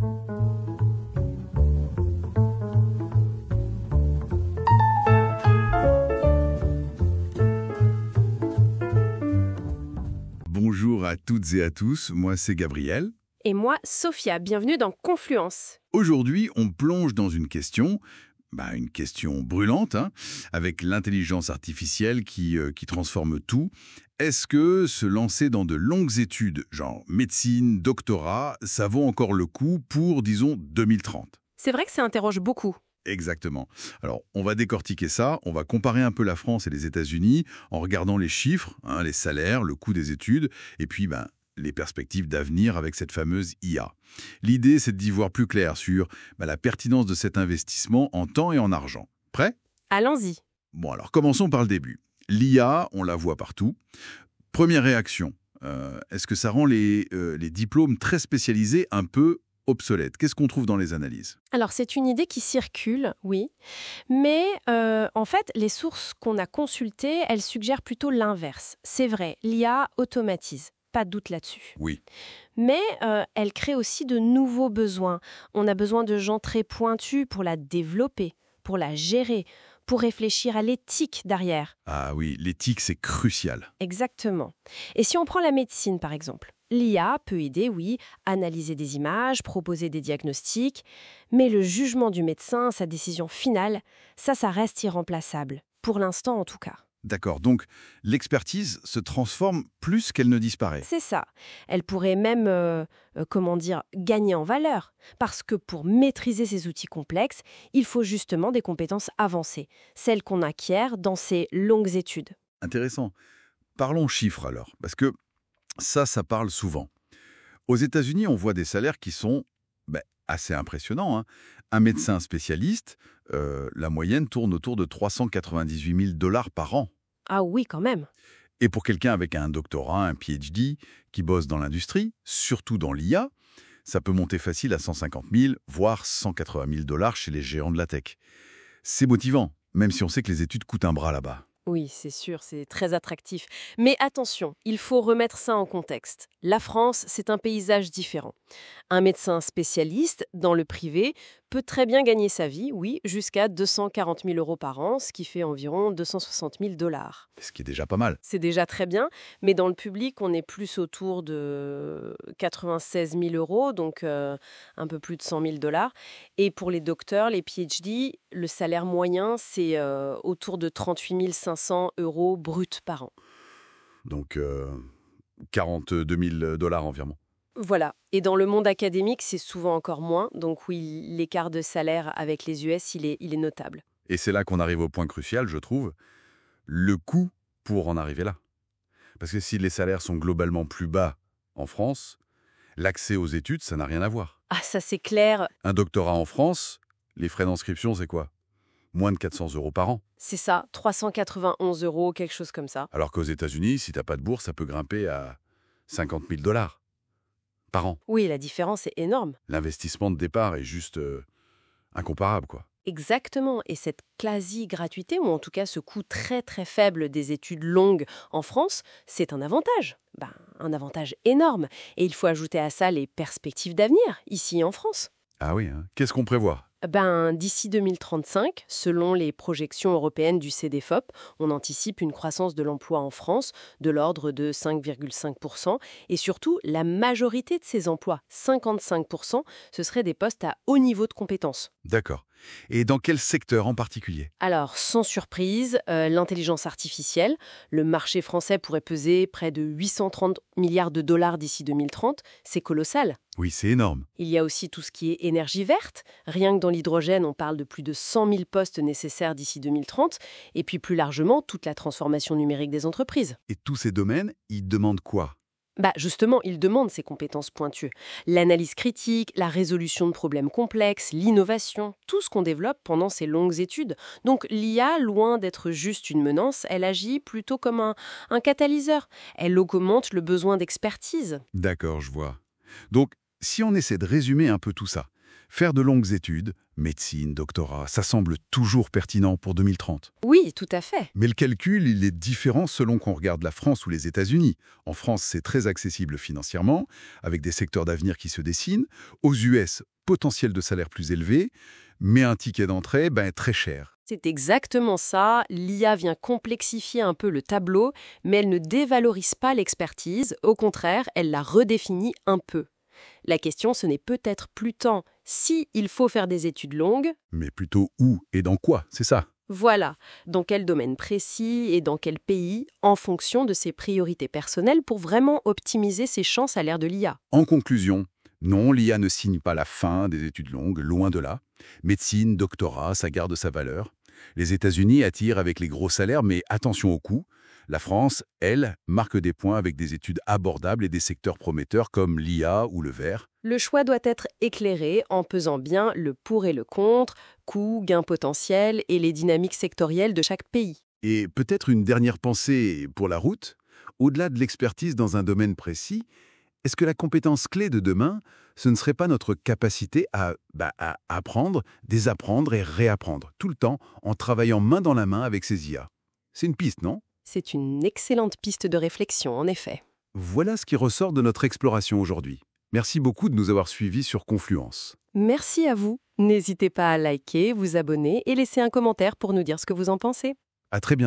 Bonjour à toutes et à tous, moi c'est Gabriel. Et moi, Sophia, bienvenue dans Confluence. Aujourd'hui, on plonge dans une question brûlante, hein, avec l'intelligence artificielle qui transforme tout. Est-ce que se lancer dans de longues études, genre médecine, doctorat, ça vaut encore le coup pour, disons, 2030 ? C'est vrai que ça interroge beaucoup. Exactement. Alors, on va décortiquer ça, on va comparer un peu la France et les États-Unis en regardant les chiffres, hein, les salaires, le coût des études, et puis les perspectives d'avenir avec cette fameuse IA. L'idée, c'est d'y voir plus clair sur la pertinence de cet investissement en temps et en argent. Prêt ? Allons-y. Bon, alors commençons par le début. L'IA, on la voit partout. Première réaction, est-ce que ça rend les diplômes très spécialisés un peu obsolètes ? Qu'est-ce qu'on trouve dans les analyses ? Alors, c'est une idée qui circule, oui. Mais en fait, les sources qu'on a consultées, elles suggèrent plutôt l'inverse. C'est vrai, l'IA automatise. Pas de doute là-dessus. Oui. Mais elle crée aussi de nouveaux besoins. On a besoin de gens très pointus pour la développer, pour la gérer, pour réfléchir à l'éthique derrière. Ah oui, l'éthique, c'est crucial. Exactement. Et si on prend la médecine, par exemple, l'IA peut aider, oui, analyser des images, proposer des diagnostics, mais le jugement du médecin, sa décision finale, ça reste irremplaçable. Pour l'instant, en tout cas. D'accord, donc l'expertise se transforme plus qu'elle ne disparaît. C'est ça. Elle pourrait même, gagner en valeur. Parce que pour maîtriser ces outils complexes, il faut justement des compétences avancées, celles qu'on acquiert dans ces longues études. Intéressant. Parlons chiffres alors, parce que ça parle souvent. Aux États-Unis, on voit des salaires qui sont assez impressionnants, hein. Un médecin spécialiste, la moyenne tourne autour de 398 000 $ par an. Ah oui, quand même. Et pour quelqu'un avec un doctorat, un PhD, qui bosse dans l'industrie, surtout dans l'IA, ça peut monter facile à 150 000, voire 180 000 $ chez les géants de la tech. C'est motivant, même si on sait que les études coûtent un bras là-bas. Oui, c'est sûr, c'est très attractif. Mais attention, il faut remettre ça en contexte. La France, c'est un paysage différent. Un médecin spécialiste, dans le privé, peut très bien gagner sa vie, oui, jusqu'à 240 000 € par an, ce qui fait environ 260 000 $. Ce qui est déjà pas mal. C'est déjà très bien, mais dans le public, on est plus autour de 96 000 €, donc un peu plus de 100 000 $. Et pour les docteurs, les PhD, le salaire moyen, c'est autour de 38 500 € bruts par an. Donc 42 000 $ environ. Voilà. Et dans le monde académique, c'est souvent encore moins. Donc oui, l'écart de salaire avec les US, il est notable. Et c'est là qu'on arrive au point crucial, je trouve, le coût pour en arriver là. Parce que si les salaires sont globalement plus bas en France, l'accès aux études, ça n'a rien à voir. Ah, ça c'est clair. Un doctorat en France, les frais d'inscription, c'est quoi ? Moins de 400 € par an. C'est ça, 391 €, quelque chose comme ça. Alors qu'aux États-Unis, si t'as pas de bourse, ça peut grimper à 50 000 $ par an. Oui, la différence est énorme. L'investissement de départ est juste incomparable, quoi. Exactement. Et cette quasi-gratuité, ou en tout cas ce coût très très faible des études longues en France, c'est un avantage. Un avantage énorme. Et il faut ajouter à ça les perspectives d'avenir, ici en France. Ah oui, hein. Qu'est-ce qu'on prévoit ? D'ici 2035, selon les projections européennes du CDFOP, on anticipe une croissance de l'emploi en France de l'ordre de 5,5%. Et surtout, la majorité de ces emplois, 55%, ce seraient des postes à haut niveau de compétences. D'accord. Et dans quel secteur en particulier ? Alors, sans surprise, l'intelligence artificielle, le marché français pourrait peser près de 830 milliards de dollars d'ici 2030. C'est colossal. Oui, c'est énorme. Il y a aussi tout ce qui est énergie verte. Rien que dans l'hydrogène, on parle de plus de 100 000 postes nécessaires d'ici 2030. Et puis plus largement, toute la transformation numérique des entreprises. Et tous ces domaines, ils demandent quoi ? Justement, il demande ces compétences pointues. L'analyse critique, la résolution de problèmes complexes, l'innovation, tout ce qu'on développe pendant ces longues études. Donc l'IA, loin d'être juste une menace, elle agit plutôt comme un catalyseur. Elle augmente le besoin d'expertise. D'accord, je vois. Donc, si on essaie de résumer un peu tout ça, Faire de longues études, médecine, doctorat, ça semble toujours pertinent pour 2030. Oui, tout à fait. Mais le calcul, il est différent selon qu'on regarde la France ou les États-Unis. En France, c'est très accessible financièrement, avec des secteurs d'avenir qui se dessinent. Aux US, potentiel de salaire plus élevé, mais un ticket d'entrée, très cher. C'est exactement ça. L'IA vient complexifier un peu le tableau, mais elle ne dévalorise pas l'expertise. Au contraire, elle la redéfinit un peu. La question, ce n'est peut-être plus tant si il faut faire des études longues. Mais plutôt où et dans quoi, c'est ça. Voilà, dans quel domaine précis et dans quel pays, en fonction de ses priorités personnelles pour vraiment optimiser ses chances à l'ère de l'IA. En conclusion, non, l'IA ne signe pas la fin des études longues, loin de là. Médecine, doctorat, ça garde sa valeur. Les États-Unis attirent avec les gros salaires, mais attention aux coûts. La France, elle, marque des points avec des études abordables et des secteurs prometteurs comme l'IA ou le verre. Le choix doit être éclairé en pesant bien le pour et le contre, coûts, gains potentiels et les dynamiques sectorielles de chaque pays. Et peut-être une dernière pensée pour la route. Au-delà de l'expertise dans un domaine précis, est-ce que la compétence clé de demain, ce ne serait pas notre capacité à apprendre, désapprendre et réapprendre, tout le temps en travaillant main dans la main avec ces IA? C'est une piste, non? C'est une excellente piste de réflexion, en effet. Voilà ce qui ressort de notre exploration aujourd'hui. Merci beaucoup de nous avoir suivis sur Confluence. Merci à vous. N'hésitez pas à liker, vous abonner et laisser un commentaire pour nous dire ce que vous en pensez. À très bientôt.